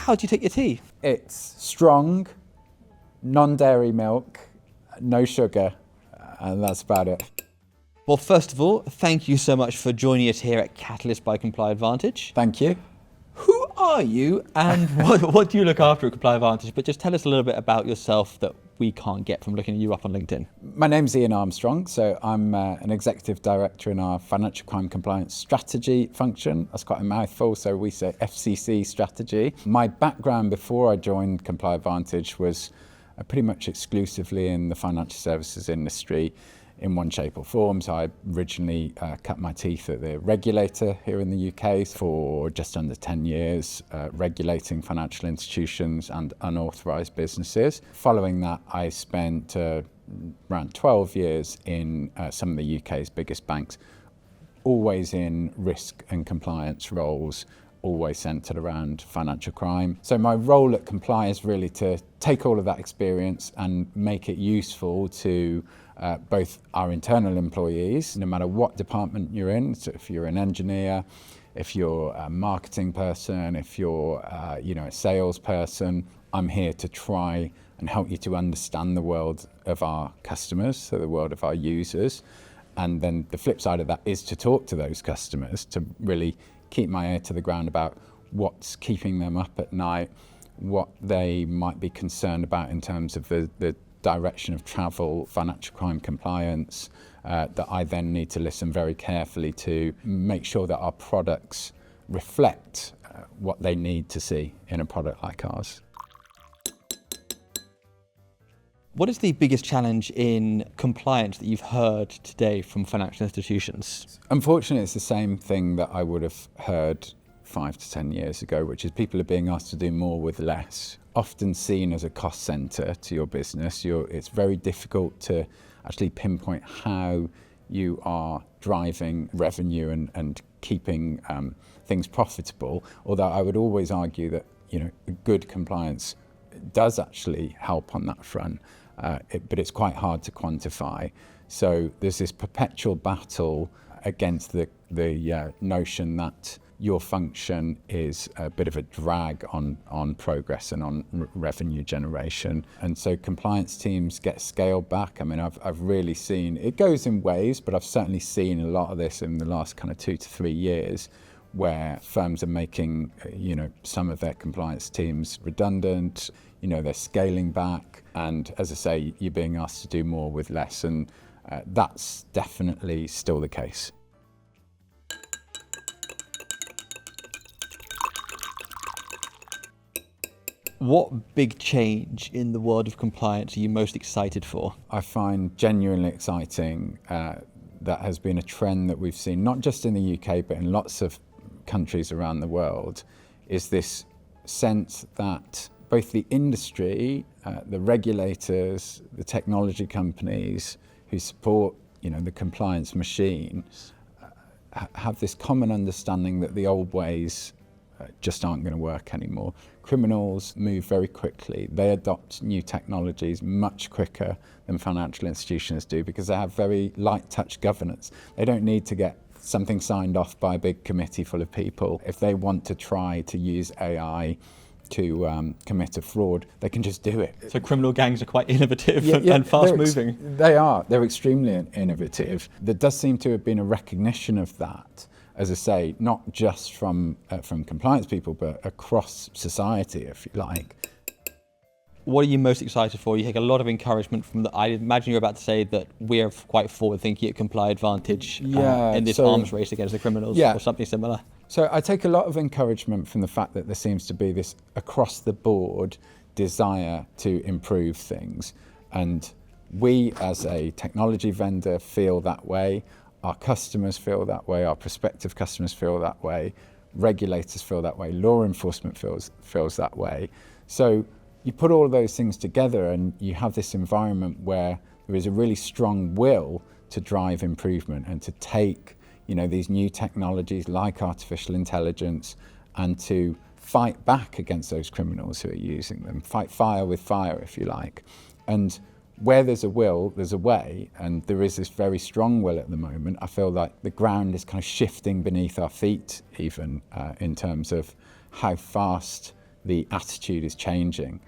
how do you take your tea? It's strong, non-dairy milk, no sugar, and that's about it. Well, first of all, thank you so much for joining us here at Catalyst by ComplyAdvantage. Thank you. Who are you and what do you look after at ComplyAdvantage? But just tell us a little bit about yourself that we can't get from looking you up on LinkedIn. My name's Iain Armstrong, so I'm an executive director in our financial crime compliance strategy function. That's quite a mouthful, so we say FCC strategy. My background before I joined ComplyAdvantage was pretty much exclusively in the financial services industry in one shape or form. So I originally cut my teeth at the regulator here in the UK for just under 10 years, regulating financial institutions and unauthorised businesses. Following that, I spent around 12 years in some of the UK's biggest banks, always in risk and compliance roles, always centred around financial crime. So my role at Comply is really to take all of that experience and make it useful to both our internal employees, no matter what department you're in. So if you're an engineer, if you're a marketing person, if you're a salesperson, I'm here to try and help you to understand the world of our customers, so the world of our users. And then the flip side of that is to talk to those customers, to really keep my ear to the ground about what's keeping them up at night, what they might be concerned about in terms of the direction of travel, financial crime compliance, that I then need to listen very carefully to make sure that our products reflect what they need to see in a product like ours. What is the biggest challenge in compliance that you've heard today from financial institutions? Unfortunately, it's the same thing that I would have heard 5 to 10 years ago, which is people are being asked to do more with less. Often seen as a cost centre to your business, it's very difficult to actually pinpoint how you are driving revenue and keeping things profitable. Although I would always argue that good compliance does actually help on that front, but it's quite hard to quantify. So there's this perpetual battle against the notion that your function is a bit of a drag on progress and on revenue generation. And so compliance teams get scaled back. I mean, I've really seen, it goes in waves, but I've certainly seen a lot of this in the last kind of 2 to 3 years, where firms are making, some of their compliance teams redundant, they're scaling back. And as I say, you're being asked to do more with less. And that's definitely still the case. What big change in the world of compliance are you most excited for? I find genuinely exciting that has been a trend that we've seen, not just in the UK, but in lots of countries around the world, is this sense that both the industry, the regulators, the technology companies who support, the compliance machine, have this common understanding that the old ways just aren't going to work anymore. Criminals move very quickly. They adopt new technologies much quicker than financial institutions do because they have very light touch governance. They don't need to get something signed off by a big committee full of people. If they want to try to use AI to commit a fraud, they can just do it. So criminal gangs are quite innovative and fast moving. They are. They're extremely innovative. There does seem to have been a recognition of that, as I say, not just from compliance people, but across society, if you like. What are you most excited for? You take a lot of encouragement from I imagine you're about to say that we're quite forward thinking at ComplyAdvantage in this arms race against the criminals or something similar. So I take a lot of encouragement from the fact that there seems to be this across the board desire to improve things. And we as a technology vendor feel that way. Our customers feel that way, our prospective customers feel that way, regulators feel that way, law enforcement feels that way. So you put all of those things together and you have this environment where there is a really strong will to drive improvement and to take these new technologies like artificial intelligence and to fight back against those criminals who are using them, fight fire with fire, if you like. And where there's a will, there's a way, and there is this very strong will at the moment. I feel like the ground is kind of shifting beneath our feet, even in terms of how fast the attitude is changing.